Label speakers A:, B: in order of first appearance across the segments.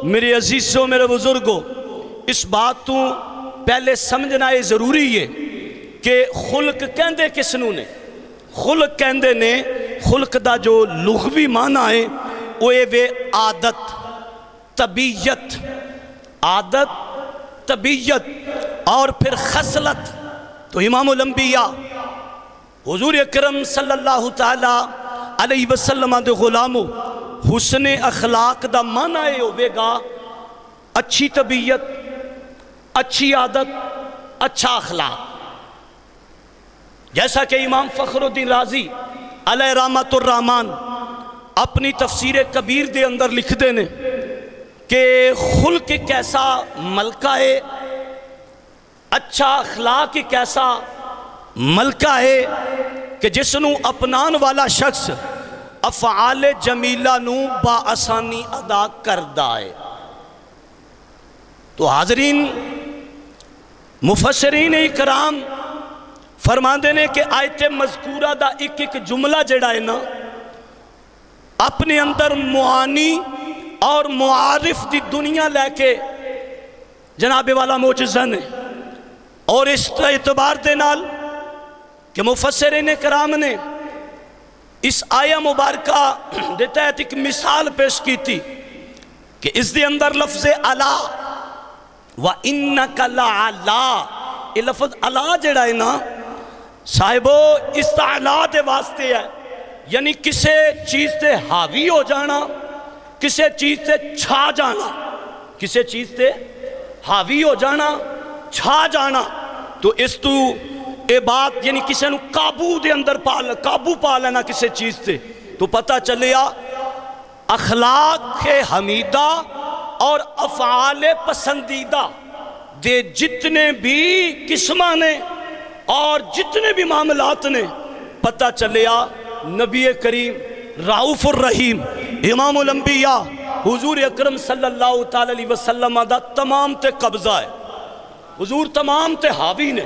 A: میرے عزیزوں میرے بزرگوں، اس بات تو پہلے سمجھنا یہ ضروری ہے کہ خلق کہندے کس نو نے؟ خلق کہندے نے، خلق دا جو لغوی معنی ہے وہ وے عادت، طبیعت، عادت، طبیعت اور پھر خصلت۔ تو امام الانبیاء حضور اکرم صلی اللہ تعالی علیہ وسلم دے غلامو، حسن اخلاق دا معنی ہوئے گا اچھی طبیعت، اچھی عادت، اچھا اخلاق۔ جیسا کہ امام فخر الدین رازی علیہ رحمت الرحمن اپنی تفسیر کبیر دے اندر لکھ دینے کہ خلق ایک ایسا ملکہ ہے، اچھا اخلاق ایک ایسا ملکہ ہے کہ جس نو اپنان والا شخص افعال جمیلہ نو با آسانی ادا کردہ ہے۔ تو حاضرین، مفسرین اکرام فرماندے نے کہ آیت مذکورہ دا ایک ایک جملہ جڑا ہے نا، اپنے اندر معانی اور معارف دی دنیا لے کے جناب والا معجزہ نے، اور اس اعتبار دے نال کہ مفسرین کرام نے اس آیہ مبارکہ دیتا ہے ایک مثال پیش کی تھی کہ اس دے اندر لفظ علا وَإِنَّكَ لَعَلَا، یہ لفظ علا جڑا ہے نا صاحبو استعلا دے واسطے ہے، یعنی کسے چیز تے حاوی ہو جانا، کسے چیز تے چھا جانا، کسے چیز تے حاوی ہو جانا، چھا جانا۔ تو اس تو اے بات یعنی کسے نو قابو پا لینا کسے چیز تے، تو پتہ چلیا اخلاق حمیدہ اور افعال پسندیدہ دے جتنے بھی قسمہ نے اور جتنے بھی معاملات نے، پتہ چلیا نبی کریم رعوف الرحیم امام الانبیاء حضور اکرم صلی اللہ تعالی علیہ وسلم دا تمام تے قبضہ ہے، حضور تمام تے حاوی نے۔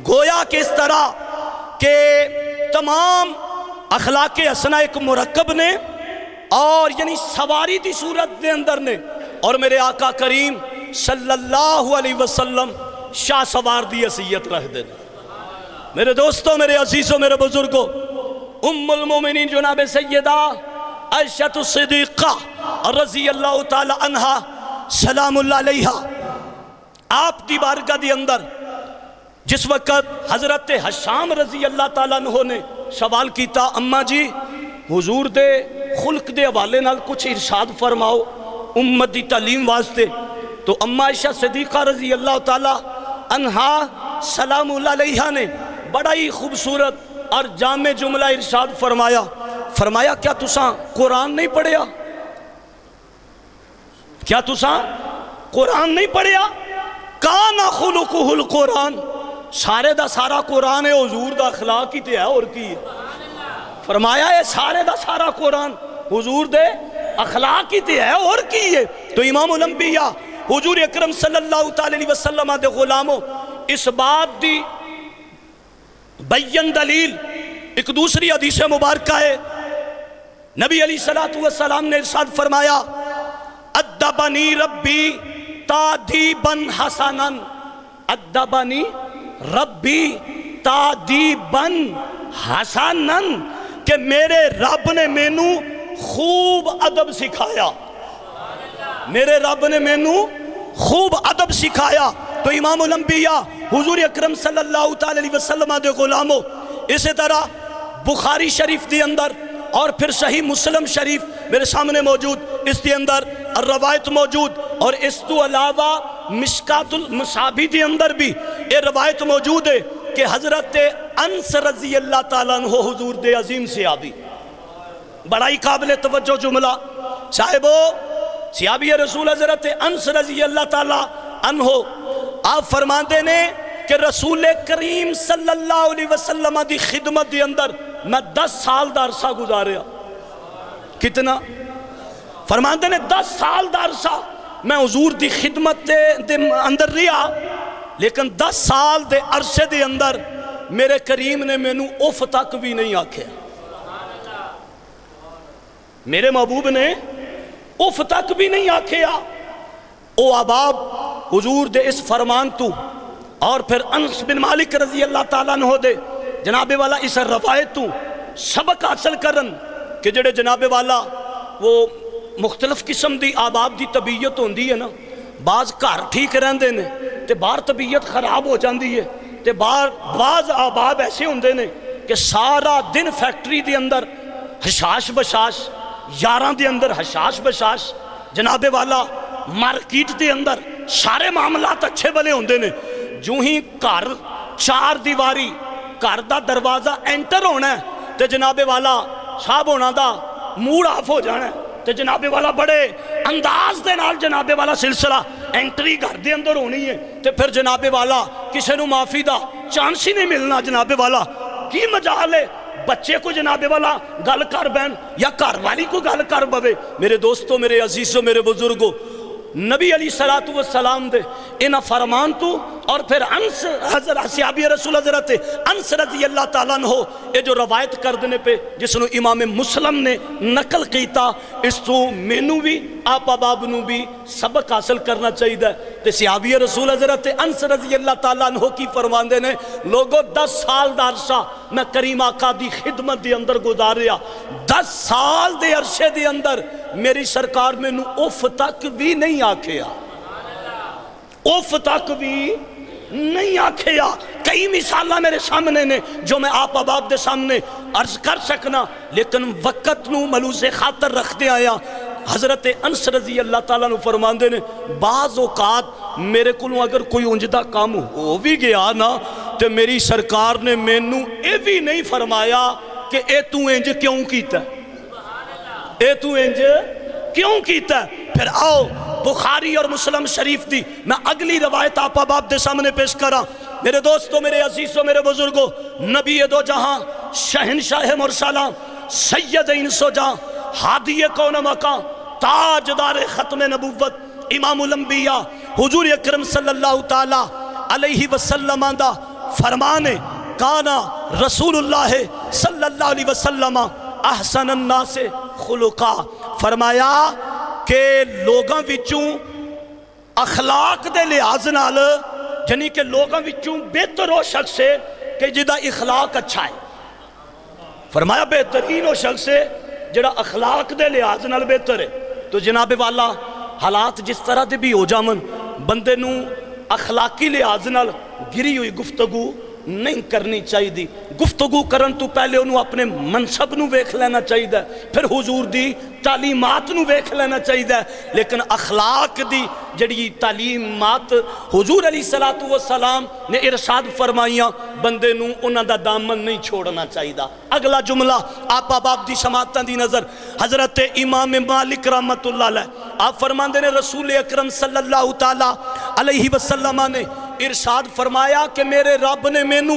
A: گویا کہ اس طرح کہ تمام اخلاق حسنہ ایک مرکب نے اور یعنی سواری دی صورت دے اندر نے، اور میرے آقا کریم صلی اللہ علیہ وسلم شاہ سوار دی حیثیت رکھ دے۔ میرے دوستوں، میرے عزیزوں، میرے بزرگوں، ام المومنین جناب سیدہ عائشہ صدیقہ رضی اللہ تعالی عنہا سلام اللہ علیہا، آپ دی بارگاہ دی اندر جس وقت حضرت حشام رضی اللہ تعالیٰ عنہ نے سوال کیتا، اماں جی حضور دے خلق دے حوالے نال کچھ ارشاد فرماؤ امت دی تعلیم واسطے، تو اماں عائشہ صدیقہ رضی اللہ تعالیٰ عنہا سلام اللہ علیہا نے بڑا ہی خوبصورت اور جامع جملہ ارشاد فرمایا کیا تساں قرآن نہیں پڑھیا؟ کیا تساں قرآن نہیں پڑھیا؟ کان خلقہ القرآن، سارے دا سارا قرآن ہے، حضور دا اخلاق ہی تے ہے اور کی ہے۔ فرمایا ہے سارے دا سارا قرآن حضور دے اخلاق ہی تے ہے اور کی ہے۔ تو امام الانبیاء حضور اکرم صلی اللہ تعالی علیہ وسلم دے غلاموں، اس بات دی بین دلیل ایک دوسری حدیث مبارکہ ہے، نبی علیہ السلام نے ارشاد فرمایا ادبنی ربی تادیباً حسناً، ادبنی ربی تادیباً حسناً، کہ میرے رب نے مینوں خوب ادب سکھایا، میرے رب نے مینوں خوب ادب سکھایا۔ تو امام الانبیاء حضور اکرم صلی اللہ تعالی علیہ وسلم دے غلاموں، اسی طرح بخاری شریف دے اندر اور پھر صحیح مسلم شریف میرے سامنے موجود، اس دے اندر روایت موجود، اور اس تو علاوہ مشکات المصابیح دے اندر بھی یہ روایت موجود ہے کہ حضرت انس رضی اللہ تعالیٰ عنہ حضور دے عظیم صحابی، بڑا ہی قابل توجہ جملہ صاحبو، صحابی رسول حضرت انس رضی اللہ تعالیٰ عنہ آپ فرماندے نے کہ رسول کریم صلی اللہ علیہ وسلم دی خدمت دی اندر میں 10 سال دا عرصہ گزاریا۔ کتنا؟ فرماندے نے 10 سال دا عرصہ میں حضور دی خدمت دے اندر رہا، لیکن 10 سال دے عرصے دے اندر میرے کریم نے مینوں اف تک بھی نہیں آکھیا، میرے محبوب نے اف تک بھی نہیں آکھیا، او احباب حضور دے اس فرمان تو اور پھر انس بن مالک رضی اللہ تعالیٰ عنہ دے جناب والا اس روایت تو سبق حاصل کرن کہ جڑے جناب والا وہ مختلف قسم دی آباب دی طبیعت ہوندی ہے نا، بعض گھر ٹھیک رہندے نے تے باہر طبیعت خراب ہو جاندی ہے، تے بعض آباب ایسے ہوندے نے کہ سارا دن فیکٹری دے اندر حشاش بشاش، یاراں دے اندر حشاش بشاش، جناب والا مارکیٹ دے اندر سارے معاملات اچھے بلے ہوندے نے، جو ہی گھر چار دیواری گھر دا دروازہ انٹر ہونا ہے تے جناب والا صاحب ہونا دا موڈ آف ہو جانا ہے، تے جناب والا بڑے انداز دے نال جناب والا سلسلہ انٹری گھر دے اندر ہونی ہے، تے پھر جناب والا کسے نو معافی دا چانس ہی نہیں ملنا، جناب والا کی مجال ہے بچے کو جناب والا گل کر بین یا گھر والی کو گل کر بوے۔ میرے دوستو، میرے عزیزو، میرے بزرگو، نبی علیہ السلام دے انہا فرمان تو اور پھر انس حضرت صحابی رسول حضرت انس رضی اللہ تعالیٰ عنہ یہ جو روایت کر دینے پہ جس نے امام مسلم نے نقل کیتا، اس تو مینو بھی آپ باب نو بھی سبق حاصل کرنا چاہیے ہے۔ تے صحابی رسول حضرت انس رضی اللہ تعالیٰ عنہ کی فرمان دینے لوگوں 10 سال دا عرصہ میں کریم آقا دی خدمت دی اندر گزاریا، 10 سال دے عرصے دی اندر میری سرکار میں نو اوف تک بھی نہیں آکھیا، اوف تک بھی نہیں آکھیا۔ کئی مثالہ میرے سامنے نے جو میں آپ اباب دے سامنے عرض کر سکنا، لیکن وقت نو ملوز خاطر رکھ دے آیا۔ حضرت انس رضی اللہ تعالیٰ نے فرمان دے نے بعض اوقات میرے کلوں اگر کوئی انجدہ کام ہو بھی گیا نا تو میری سرکار نے مینوں اے بھی نہیں فرمایا کہ اے تو انج کیوں کیتا ہے، اے تو انج کیوں کیتا ہے۔ پھر آؤ بخاری اور مسلم شریف دی میں اگلی روایت آپ اباب دے سامنے پیش کرا۔ میرے دوستو، میرے عزیزو، میرے بزرگو، نبی دو جہاں، شہنشاہ مرسلہ، سید انس و جہاں، ہادی کون مکان، تاجدار ختم نبوت، امام الانبیاء، حضور اکرم صلی اللہ تعالی علیہ وسلم دا فرمانے کانا رسول اللہ صلی اللہ علیہ وسلم احسن الناس خلقا، فرمایا کہ لوگاں وچوں اخلاق دے لحاظ نال یعنی کہ لوگاں وچوں بہتر ہو شخص ہے کہ جدا اخلاق اچھا ہے، فرمایا بہترین ہو شخص ہے جڑا اخلاق دے لحاظ نال بہتر ہے۔ تو جناب والا حالات جس طرح دے بھی ہو جامن، بندے نو اخلاقی لحاظ نال گری ہوئی گفتگو نہیں کرنی چاہیے دی، گفتگو کرن تو پہلے انہوں اپنے منصب نو ویکھ لینا چاہیے دا، پھر حضور دی تعلیمات نو ویکھ لینا چاہیے دا، لیکن اخلاق دی جڑی تعلیمات حضور علیہ السلام نے ارشاد فرمائیاں بندے نو انہاں دا دامن نہیں چھوڑنا چاہیے دا۔ اگلا جملہ آپ اباب دی سماعتاں دی نظر حضرت امام مالک رحمت اللہ علیہ آپ فرماندے نے رسول اکرم صلی اللہ تعالی علیہ وسلم نے ارشاد فرمایا کہ میرے رب نے مینوں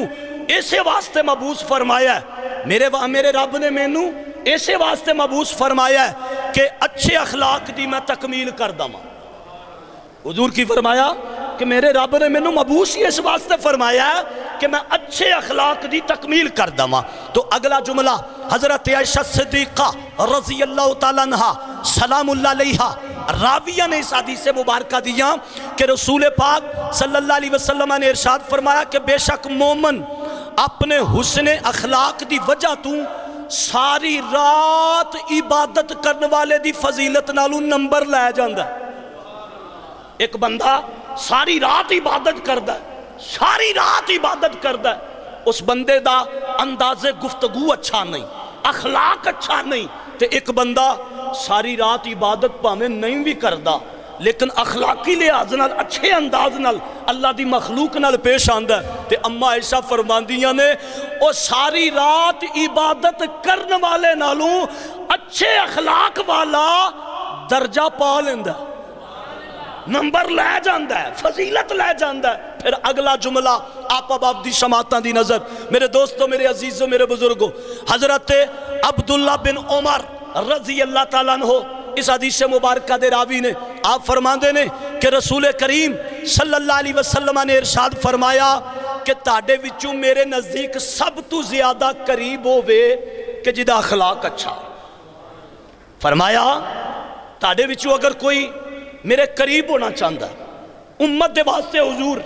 A: ایسے واسطے مبعوث فرمایا ہے، میرے رب نے مینوں ایسے واسطے مبعوث فرمایا ہے کہ اچھے اخلاق دی میں تکمیل کر داں۔ حضور کی فرمایا کہ میرے رب نے مینوں مبعوث ہی اس واسطے فرمایا ہے کہ میں اچھے اخلاق دی تکمیل کر داں۔ تو اگلا جملہ حضرت عائشہ صدیقہ رضی اللہ تعالیٰ عنہ سلام اللہ علیہا راویہ نے اس حدیث مبارکہ دیا کہ رسول پاک صلی اللہ علیہ وسلم نے ارشاد فرمایا کہ بے شک مومن اپنے حسن اخلاق دی وجہ تو ساری رات عبادت کرنے والے دی فضیلت نالوں نمبر لے جاندہ ہے۔ ایک بندہ ساری رات عبادت کردہ ہے، ساری رات عبادت کردہ ہے، اس بندے دا انداز گفتگو اچھا نہیں، اخلاق اچھا نہیں، تے ایک بندہ ساری رات عبادت پاہمیں نہیں بھی کردہ لیکن اخلاقی لحاظ نال اچھے انداز نال اللہ دی مخلوق نال پیش آندہ ہے۔ تے اماں عائشہ فرماندیاں نے وہ ساری رات عبادت کرنے والے نالوں اچھے اخلاق والا درجہ پا لیندہ ہے، نمبر لے جاندہ ہے، فضیلت لے جاندہ ہے۔ پھر اگلا جملہ آپ اباب دی سماعتاں دی نظر میرے دوستو، میرے عزیزو، میرے بزرگو، حضرت عبداللہ بن عمر رضی اللہ تعالیٰ عنہ اس حدیث مبارکہ دے راوی نے آپ فرماندے نے کہ رسول کریم صلی اللہ علیہ وسلم نے ارشاد فرمایا کہ تاڑے وچوں میرے نزدیک سب تو زیادہ قریب ہوئے کہ جدہ اخلاق اچھا۔ فرمایا تاڑے وچوں اگر کوئی میرے قریب ہونا چاہتا ہے، امت دے واسطے حضور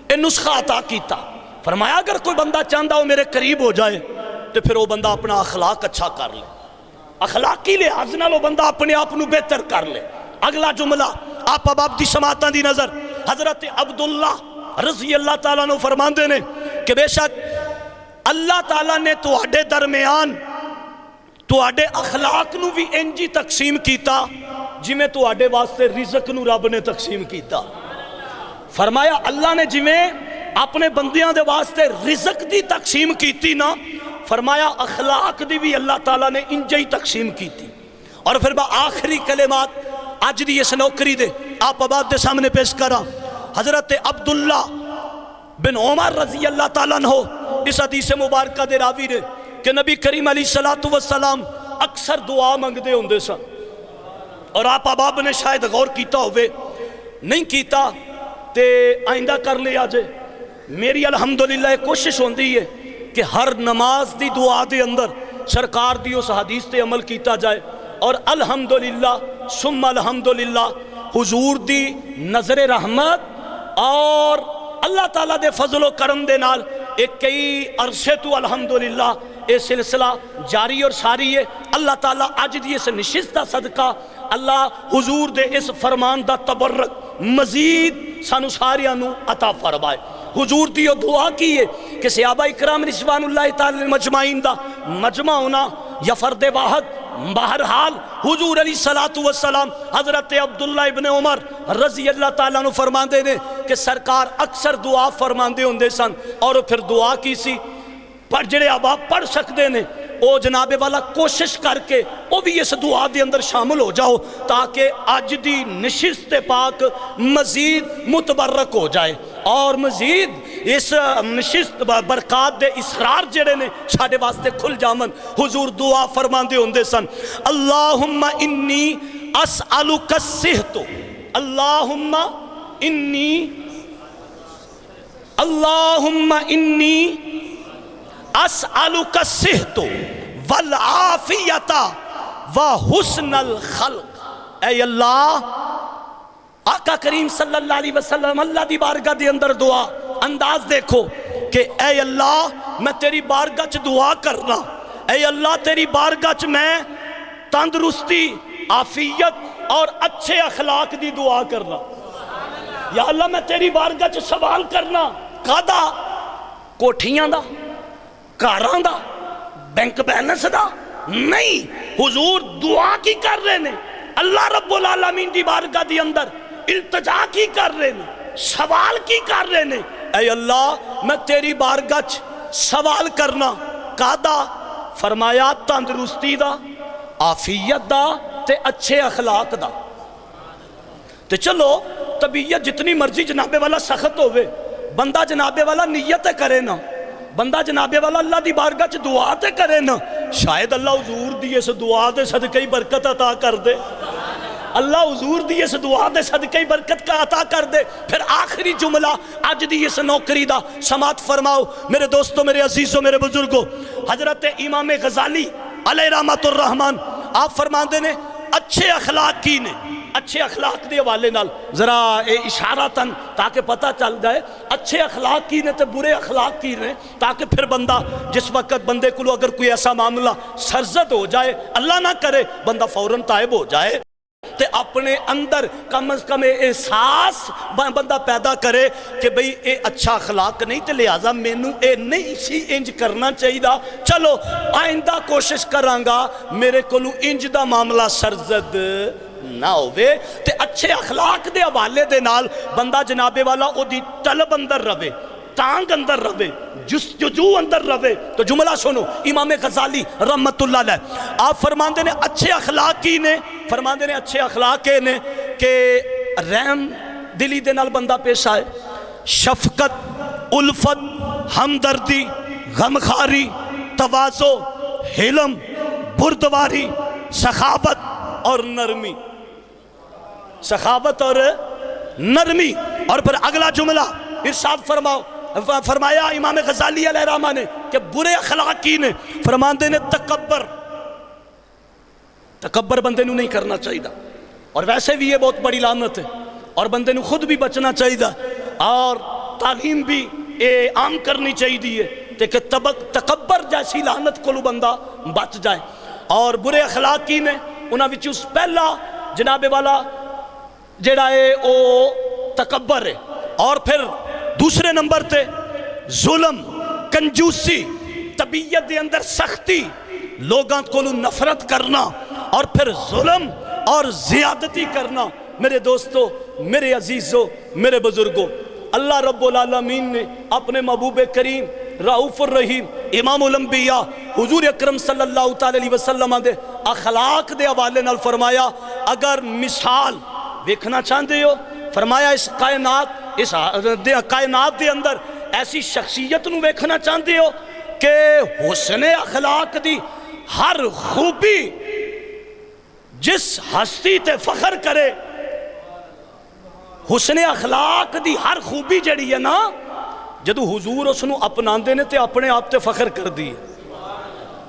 A: اے نسخہ عطا کیتا، فرمایا اگر کوئی بندہ چاہتا وہ میرے قریب ہو جائے تو پھر وہ بندہ اپنا اخلاق اچھا کر لے، اخلاقی لحاظ نال وہ بندہ اپنے آپ کو بہتر کر لے۔ اگلا جملہ آپ اب دی سماعتاں دی نظر حضرت عبداللہ رضی اللہ تعالیٰ نے فرماندے نے کہ بے شک اللہ تعالیٰ نے تواڈے درمیان تواڈے اخلاق نو بھی انجی تقسیم کیتا جی میں تواڈے واسطے رزق نو رب نے تقسیم کیتا۔ فرمایا اللہ نے جی میں اپنے بندیاں دے واسطے رزق دی تقسیم کیتی نا، فرمایا اخلاق دی بھی اللہ تعالیٰ نے انجی تقسیم کیتی۔ اور پھر با آخری کلمات آج دی اس نوکری دے آپ اباد دے سامنے پیش کرا، حضرت عبداللہ بن عمر رضی اللہ تعالیٰ عنہ اس حدیث مبارکہ دے راوی نے کہ نبی کریم علیہ السلام اکثر دعا منگ دے ہوندے سن، اور آپ اباب نے شاید غور کیتا ہوئے، نہیں کیتا تے آئندہ کر لے آجے۔ میری الحمدللہ کوشش ہوندی ہے کہ ہر نماز دی دعا دے اندر سرکار دی اس حدیث تے عمل کیتا جائے، اور الحمدللہ ثم الحمدللہ حضور دی نظر رحمت اور اللہ تعالیٰ دے فضل و کرم دے نال ایک کئی عرصے تو الحمدللہ اے سلسلہ جاری اور ساری ہے۔ اللہ تعالیٰ آج دی اس نشست دا صدقہ اللہ حضور دے اس فرمان دا تبرک مزید سانو ساریاں نو عطا فرمائے۔ حضور دی دعا کی ہے کہ صحابہ اکرام رضوان اللہ تعالی مجمعین دا مجمع ہونا یا فرد واحد، بہرحال حضور علیہ السلام حضرت عبداللہ ابن عمر رضی اللہ تعالیٰ عنہ فرماندے نے کہ سرکار اکثر دعا فرماندے ہوندے سن، اور پھر دعا کی سی پر جڑے اب آپ پڑھ سکتے نے او جناب والا کوشش کر کے او بھی اس دعا دے اندر شامل ہو جاؤ تاکہ آج دی نشست پاک مزید متبرک ہو جائے، اور مزید اس نشست برکات دے اسرار جڑے نے ساڈے واسطے کھل جامن۔ حضور دعا فرماندے ہوندے سن، اللہم انی اسألک الصحت، اللہم انی اسألک الصحت والعافیت وحسن الخلق۔ اے اللہ، آقا کریم صلی اللہ علیہ وسلم اللہ دی بارگاہ دے اندر دعا انداز دیکھو کہ اے اللہ میں تیری بارگاہ چ دعا کرنا، اے اللہ تیری بارگاہ چ میں تندرستی، عافیت اور اچھے اخلاق دی دعا کرنا۔ یا اللہ میں تیری بارگاہ چ سوال کرنا، کادا؟ کوٹھیاں دا، کاراں دا، بینک بیلنس دا نہیں، حضور دعا کی کر رہے نے، اللہ رب العالمین دی بارگاہ دی اندر التجا کی کر رہے نے، سوال کی کر رہے نے، اے اللہ میں تیری بارگاہ چ سوال کرنا، کادا؟ فرمایا تندرستی دا، عافیت دا تے اچھے اخلاق دا۔ تے چلو طبیعت جتنی مرضی جنابے والا سخت ہوئے، بندہ جنابے والا نیت کرے نا، بندہ جنابے والا اللہ دی بارگاہ چ دعا تے کرے نا، شاید اللہ حضور دی اس دعا دے صدقہ ہی برکت عطا کر دے، اللہ حضور دی اس دعا دے صدقہ ہی برکت کا عطا کر دے۔ پھر آخری جملہ آج دی اس نوکری دا سماعت فرماؤ میرے دوستو، میرے عزیزو، میرے بزرگو، حضرت امام غزالی علیہ رحمت الرحمن آپ فرماندے نے اچھے اخلاق کی نے، اچھے اخلاق دے حوالے نال ذرا اشارتاً تاکہ پتہ چل جائے اچھے اخلاق کی نے تے برے اخلاق کی نے، تاکہ پھر بندہ جس وقت بندے کو اگر کوئی ایسا معاملہ سرزد ہو جائے، اللہ نہ کرے، بندہ فوراً تائب ہو جائے تے اپنے اندر کم از کم احساس بندہ پیدا کرے کہ بھئی اے اچھا اخلاق نہیں تے لہٰذا مینوں اے نہیں سی انج کرنا چاہیے، چلو آئندہ کوشش کرانگا میرے کو انج دا معاملہ سرزد نہ ہوئے۔ تے اچھے اخلاق دے حوالے دے نال بندہ جنابے والا او دی طلب اندر روے، تانگ اندر روے، جستجو اندر روے۔ تو جملہ سنو امام غزالی رحمت اللہ علیہ آپ فرماندے نے اچھے اخلاق کی نے، فرماندے نے اچھے اخلاق کے نے کہ رحم دلی دے نال بندہ پیش آئے، شفقت، الفت، ہمدردی، غمخاری، تواضع، حلم، بردباری، سخاوت اور نرمی، سخاوت اور نرمی۔ اور پھر اگلا جملہ ارشاد فرمایا امام غزالی علیہ رحمہ نے کہ برے اخلاق کی نے، فرماندے نے تکبر، تکبر بندے نو نہیں کرنا چاہیے، اور ویسے بھی یہ بہت بڑی لعنت ہے، اور بندے نے خود بھی بچنا چاہیے اور تعلیم بھی عام کرنی چاہیے کہ تکبر جیسی لعنت کو بندہ بچ جائے۔ اور برے اخلاق کی نے انہاں وچ اس پہلا جناب والا جڑا ہے او تکبر ہے، اور پھر دوسرے نمبر تے ظلم، کنجوسی، طبیعت دے اندر سختی، لوگاں کو نفرت کرنا، اور پھر ظلم اور زیادتی کرنا۔ میرے دوستو، میرے عزیزو، میرے بزرگو، اللہ رب العالمین نے اپنے محبوب کریم رؤوف الرحیم امام الانبیاء حضور اکرم صلی اللہ علیہ وسلم دے اخلاق دے حوالے نال فرمایا اگر مثال دیکھنا چاہتے ہو، فرمایا اس کائنات دے اندر ایسی شخصیت نو دیکھنا چاہتے ہو کہ حسن اخلاق دی ہر خوبی جس ہستی تے فخر کرے، حسن اخلاق دی ہر خوبی جڑی ہے نا، جدو حضور اس نو اپناندے نے تے اپنے آپ تے فخر کر دی،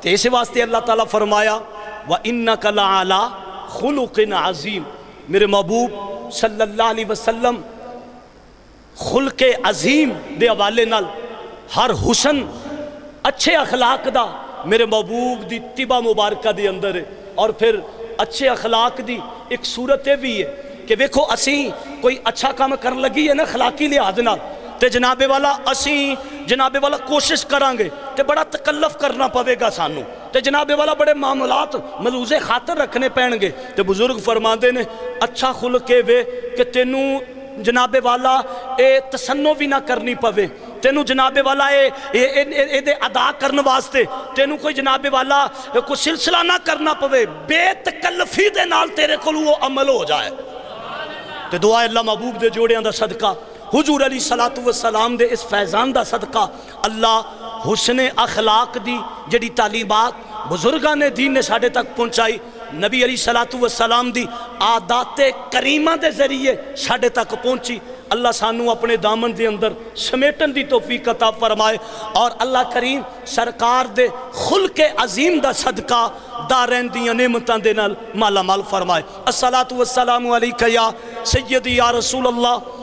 A: تے اس واسطے اللہ تعالیٰ فرمایا وَإِنَّكَ لَعَلَىٰ خُلُقٍ عَظِيمٍ۔ میرے محبوب صلی اللہ علیہ وسلم خلق عظیم دے حوالے نال ہر حسن اچھے اخلاق دا میرے محبوب دی طبع مبارکہ دے اندر ہے۔ اور پھر اچھے اخلاق دی ایک صورت بھی ہے کہ ویکھو اسیں کوئی اچھا کام کر لگی ہے نا اخلاقی لحاظ نال، تے جناب والا اسیں جناب والا کوشش کران گے تے بڑا تکلف کرنا پوے گا سانو، تے جناب والا بڑے معاملات ملوز خاطر رکھنے پین گے، تے بزرگ فرماندے نے اچھا خلق وے کہ تینوں جناب والا تسنو بھی نہ کرنی پوے، تینوں جناب والا دے ادا کرنے واسطے تینوں کوئی جناب والا کوئی سلسلہ نہ کرنا پوے، بے تکلفی دے نال تیرے کو وہ عمل ہو جائے۔ تے دعا اللہ محبوب دے جوڑیاں دا صدقہ، حضور علیہ السلام دے اس فیضان دا صدقہ، اللہ حسن اخلاق دی جڑی تعلیمات بزرگاں نے دین نے ساڑھے تک پہنچائی، نبی علیہ السلام دی عادات کریمہ دے ذریعے ساڑھے تک پہنچی، اللہ سانو اپنے دامن دے اندر سمیٹن دی توفیق عطا فرمائے، اور اللہ کریم سرکار دے خلق عظیم دا صدقہ دارین دیاں نعمتاں دے نال مالا مال فرمائے۔ الصلاۃ والسلام علیکہ یا سیدی یا رسول اللہ